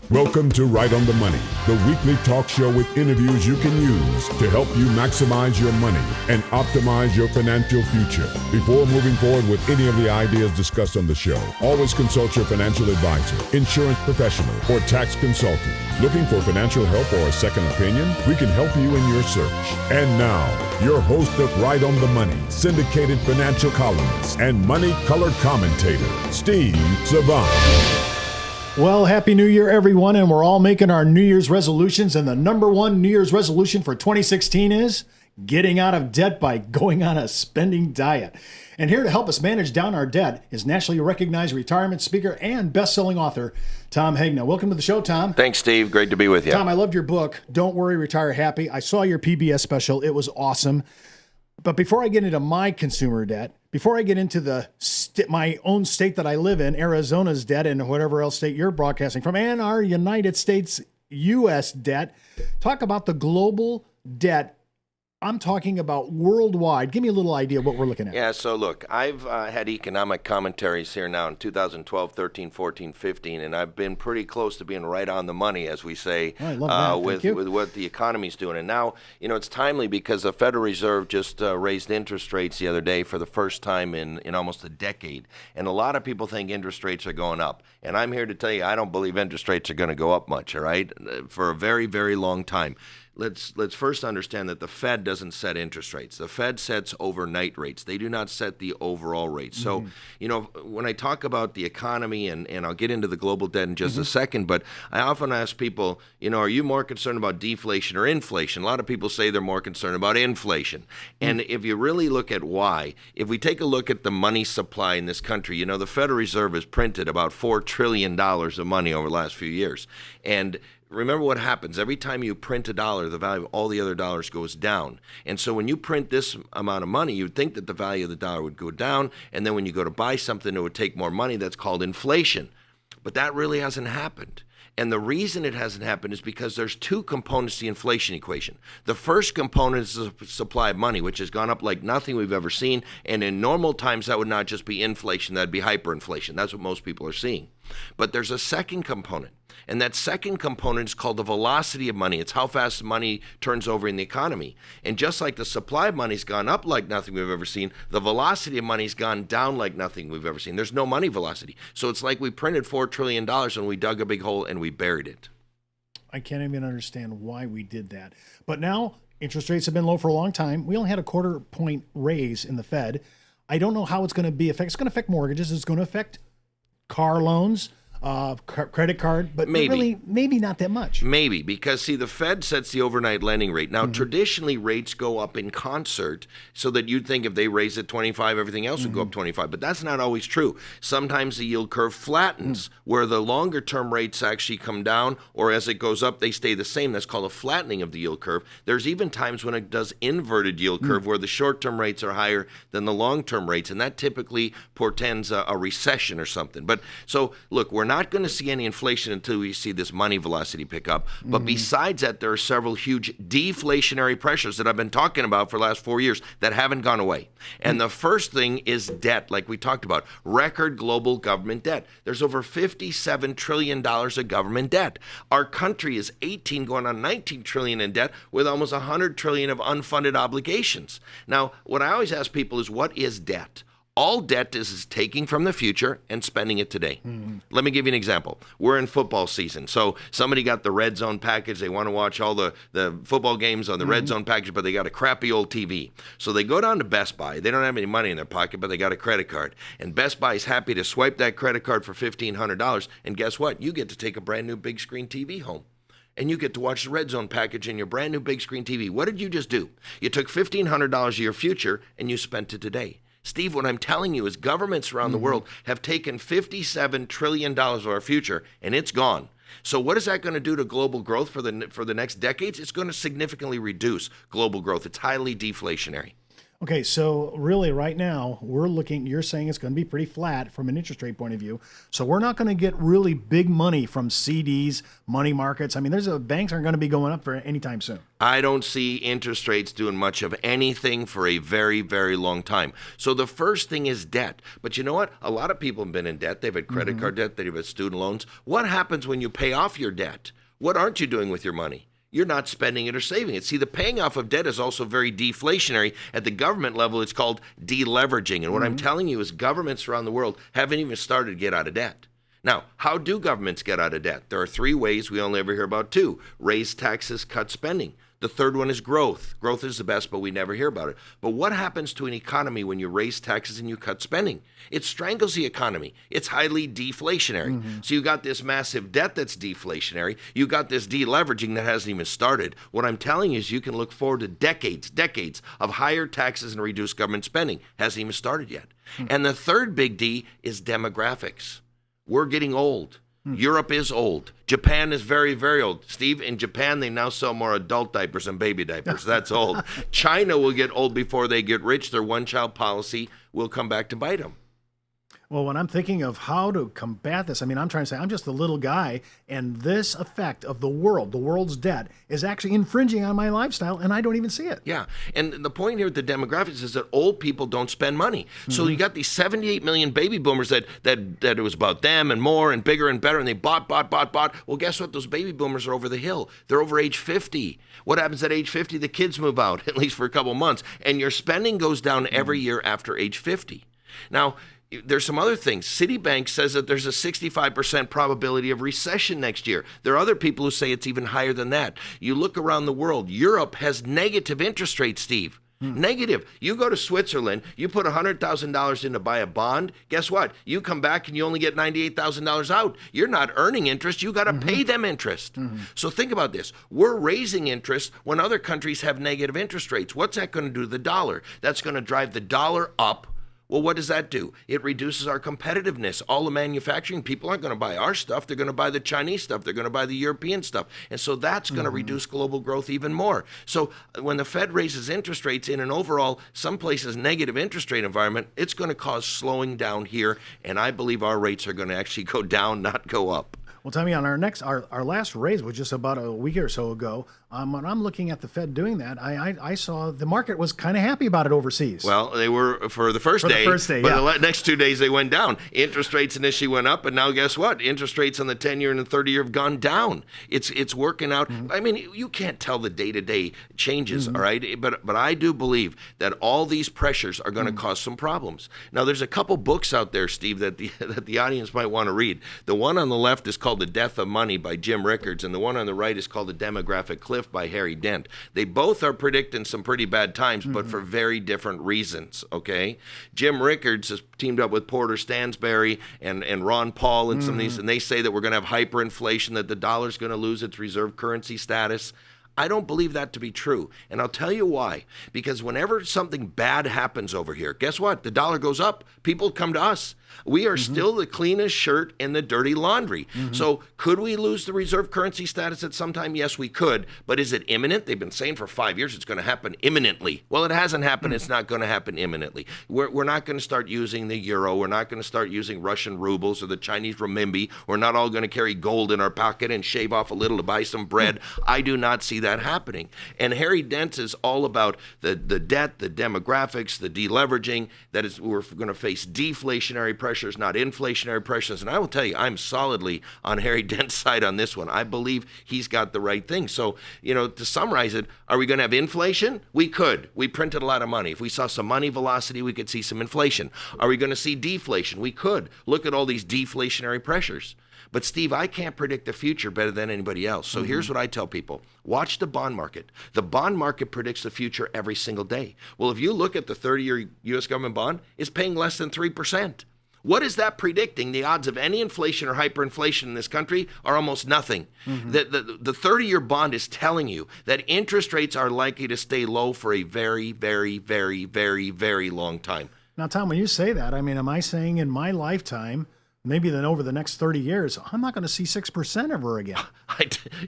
Welcome to Right on the Money, the weekly talk show with interviews you can use to help you maximize your money and optimize your financial future. Before moving forward with any of the ideas discussed on the show, always consult your financial advisor, insurance professional, or tax consultant. Looking for financial help or a second opinion? We can help you in your search. And now, your host of Right on the Money, syndicated financial columnist and money-colored commentator, Steve Savant. Well, Happy New Year, everyone, and we're all making our New Year's resolutions, and the number one New Year's resolution for 2016 is getting out of debt by going on a spending diet. And here to help us manage down our debt is nationally recognized retirement speaker and best-selling author, Tom Hegna. Welcome to the show, Tom. Thanks, Steve. Great to be with you. Tom, I loved your book, Don't Worry, Retire Happy. I saw your PBS special. It was awesome. But before I get into my consumer debt, before I get into the my own state that I live in, Arizona's debt, and whatever else state you're broadcasting from, and our United States, U.S. debt, talk about the global debt. I'm talking about worldwide. Give me a little idea of what we're looking at. Yeah, so look, I've had economic commentaries here now in 2012, 13, 14, 15, and I've been pretty close to being right on the money, as we say, I love that. with what the economy's doing. And now, it's timely because the Federal Reserve just raised interest rates the other day for the first time in almost a decade. And a lot of people think interest rates are going up. And I'm here to tell you, I don't believe interest rates are going to go up much, all right, for a very, very long time. Let's first understand that the Fed doesn't set interest rates. The Fed sets overnight rates. They do not set the overall rates. So, when I talk about the economy, and I'll get into the global debt in just a second, but I often ask people, are you more concerned about deflation or inflation? A lot of people say they're more concerned about inflation. And if you really look at why, if we take a look at the money supply in this country, the Federal Reserve has printed about $4 trillion of money over the last few years. And remember what happens. Every time you print a dollar, the value of all the other dollars goes down. And so when you print this amount of money, you'd think that the value of the dollar would go down, and then when you go to buy something, it would take more money. That's called inflation. But that really hasn't happened. And the reason it hasn't happened is because there's two components to the inflation equation. The first component is the supply of money, which has gone up like nothing we've ever seen. And in normal times, that would not just be inflation, that'd be hyperinflation. That's what most people are seeing. But there's a second component. And that second component is called the velocity of money. It's how fast money turns over in the economy. And just like the supply of money's gone up like nothing we've ever seen, the velocity of money's gone down like nothing we've ever seen. There's no money velocity. So it's like we printed $4 trillion and we dug a big hole and we buried it. I can't even understand why we did that. But now interest rates have been low for a long time. We only had a quarter point raise in the Fed. I don't know how it's going to be affect. It's going to affect mortgages. It's going to affect car loans. Credit card, but maybe not that much. Maybe, because see, the Fed sets the overnight lending rate. Now, traditionally, rates go up in concert, so that you'd think if they raise it 25, everything else would go up 25. But that's not always true. Sometimes the yield curve flattens, where the longer-term rates actually come down, or as it goes up, they stay the same. That's called a flattening of the yield curve. There's even times when it does inverted yield curve, where the short-term rates are higher than the long-term rates, and that typically portends a recession or something. But so, look, we're not going to see any inflation until we see this money velocity pick up. But besides that, there are several huge deflationary pressures that I've been talking about for the last 4 years that haven't gone away. And the first thing is debt, like we talked about, record global government debt. There's over $57 trillion of government debt. Our country is 18 going on 19 trillion in debt with almost 100 trillion of unfunded obligations. Now, what I always ask people is, what is debt? All debt is taking from the future and spending it today. Let me give you an example. We're in football season. So somebody got the Red Zone package. They want to watch all the football games on the Red Zone package, but they got a crappy old TV. So they go down to Best Buy. They don't have any money in their pocket, but they got a credit card. And Best Buy is happy to swipe that credit card for $1,500. And guess what? You get to take a brand new big screen TV home. And you get to watch the Red Zone package in your brand new big screen TV. What did you just do? You took $1,500 of your future and you spent it today. Steve, what I'm telling you is governments around the world have taken $57 trillion of our future, and it's gone. So what is that going to do to global growth for the next decades? It's going to significantly reduce global growth. It's highly deflationary. Okay, so really right now you're saying it's going to be pretty flat from an interest rate point of view. So we're not going to get really big money from CDs, money markets. I mean, banks aren't going to be going up for anytime soon. I don't see interest rates doing much of anything for a very, very long time. So the first thing is debt. But you know what? A lot of people have been in debt. They've had credit card debt. They've had student loans. What happens when you pay off your debt? What aren't you doing with your money? You're not spending it or saving it. See, the paying off of debt is also very deflationary. At the government level, it's called deleveraging. And what I'm telling you is governments around the world haven't even started to get out of debt. Now, how do governments get out of debt? There are 3 ways. We only ever hear about 2. Raise taxes, cut spending. The third one is growth. Growth is the best, but we never hear about it. But what happens to an economy when you raise taxes and you cut spending? It strangles the economy. It's highly deflationary. So you got this massive debt that's deflationary. You got this deleveraging that hasn't even started. What I'm telling you is you can look forward to decades of higher taxes and reduced government spending. Hasn't even started yet. And the third big D is demographics. We're getting old. Europe is old. Japan is very, very old. Steve, in Japan, they now sell more adult diapers than baby diapers. That's old. China will get old before they get rich. Their one-child policy will come back to bite them. Well, when I'm thinking of how to combat this, I mean, I'm trying to say I'm just a little guy, and this effect of the world's debt, is actually infringing on my lifestyle, and I don't even see it. Yeah, and the point here with the demographics is that old people don't spend money. So you got these 78 million baby boomers that it was about them and more and bigger and better, and they bought. Well, guess what? Those baby boomers are over the hill. They're over age 50. What happens at age 50? The kids move out, at least for a couple months, and your spending goes down every year after age 50. Now, there's some other things. Citibank says that there's a 65% probability of recession next year. There are other people who say it's even higher than that. You look around the world, Europe has negative interest rates, Steve. Negative. You go to Switzerland, you put $100,000 in to buy a bond. Guess what? You come back and you only get $98,000 out. You're not earning interest. You got to pay them interest. So think about this. We're raising interest when other countries have negative interest rates. What's that going to do to the dollar? That's going to drive the dollar up. Well, what does that do? It reduces our competitiveness. All the manufacturing people aren't going to buy our stuff. They're going to buy the Chinese stuff. They're going to buy the European stuff. And so that's going to reduce global growth even more. So when the Fed raises interest rates in an overall, some places negative interest rate environment, it's going to cause slowing down here. And I believe our rates are going to actually go down, not go up. Well, Tommy, on our last raise was just about a week or so ago. When I'm looking at the Fed doing that, I saw the market was kind of happy about it overseas. Well, they were for the first day, but the next 2 days they went down. Interest rates initially went up, and now guess what? Interest rates on the 10-year and the 30-year have gone down. It's working out. I mean, you can't tell the day-to-day changes, all right? But I do believe that all these pressures are going to cause some problems. Now, there's a couple books out there, Steve, that the audience might want to read. The one on the left is called The Death of Money by Jim Rickards, and the one on the right is called The Demographic Cliff by Harry Dent. They both are predicting some pretty bad times, but for very different reasons, okay? Jim Rickards has teamed up with Porter Stansberry and Ron Paul and some of these, and they say that we're going to have hyperinflation, that the dollar's going to lose its reserve currency status. I don't believe that to be true, and I'll tell you why. Because whenever something bad happens over here, guess what? The dollar goes up. People come to us. We are still the cleanest shirt in the dirty laundry. So could we lose the reserve currency status at some time? Yes, we could. But is it imminent? They've been saying for 5 years it's going to happen imminently. Well, it hasn't happened. It's not going to happen imminently. We're not going to start using the euro. We're not going to start using Russian rubles or the Chinese renminbi. We're not all going to carry gold in our pocket and shave off a little to buy some bread. I do not see that happening. And Harry Dent is all about the debt, the demographics, the deleveraging. That is, we're going to face deflationary pressures, not inflationary pressures. And I will tell you, I'm solidly on Harry Dent's side on this one. I believe he's got the right thing. So, to summarize it, are we going to have inflation? We could. We printed a lot of money. If we saw some money velocity, we could see some inflation. Are we going to see deflation? We could. Look at all these deflationary pressures. But Steve, I can't predict the future better than anybody else. So here's what I tell people. Watch the bond market. The bond market predicts the future every single day. Well, if you look at the 30-year U.S. government bond, it's paying less than 3%. What is that predicting? The odds of any inflation or hyperinflation in this country are almost nothing. The 30-year bond is telling you that interest rates are likely to stay low for a very, very, very, very, very long time. Now, Tom, when you say that, I mean, am I saying in my lifetime maybe then over the next 30 years, I'm not going to see 6% ever again.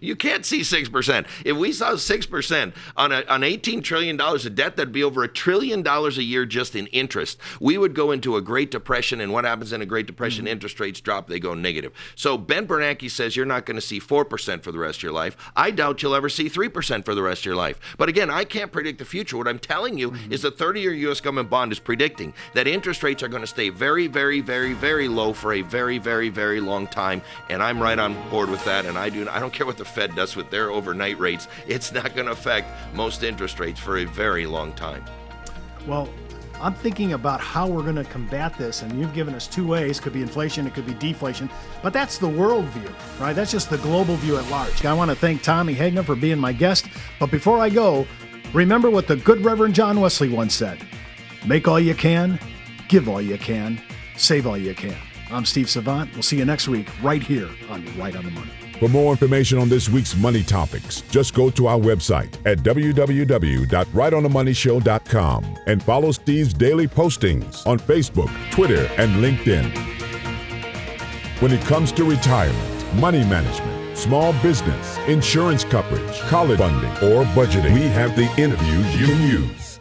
You can't see 6%. If we saw 6% on $18 trillion of debt, that'd be over $1 trillion a year just in interest. We would go into a Great Depression, and what happens in a Great Depression? Interest rates drop, they go negative. So Ben Bernanke says you're not going to see 4% for the rest of your life. I doubt you'll ever see 3% for the rest of your life. But again, I can't predict the future. What I'm telling you is the 30-year U.S. government bond is predicting that interest rates are going to stay very, very, very, very low for a very, very, very long time, and I'm right on board with that. And I don't care what the Fed does with their overnight rates. It's not going to affect most interest rates for a very long time. Well, I'm thinking about how we're going to combat this, and you've given us two ways. Could be inflation, it could be deflation, but that's the world view, right? That's just the global view at large. I want to thank Tommy Hagner for being my guest, but before I go, remember what the good Reverend John Wesley once said: make all you can, give all you can, save all you can. I'm Steve Savant. We'll see you next week right here on Right on the Money. For more information on this week's money topics, just go to our website at www.rightonthemoneyshow.com and follow Steve's daily postings on Facebook, Twitter, and LinkedIn. When it comes to retirement, money management, small business, insurance coverage, college funding, or budgeting, we have the interviews you can use.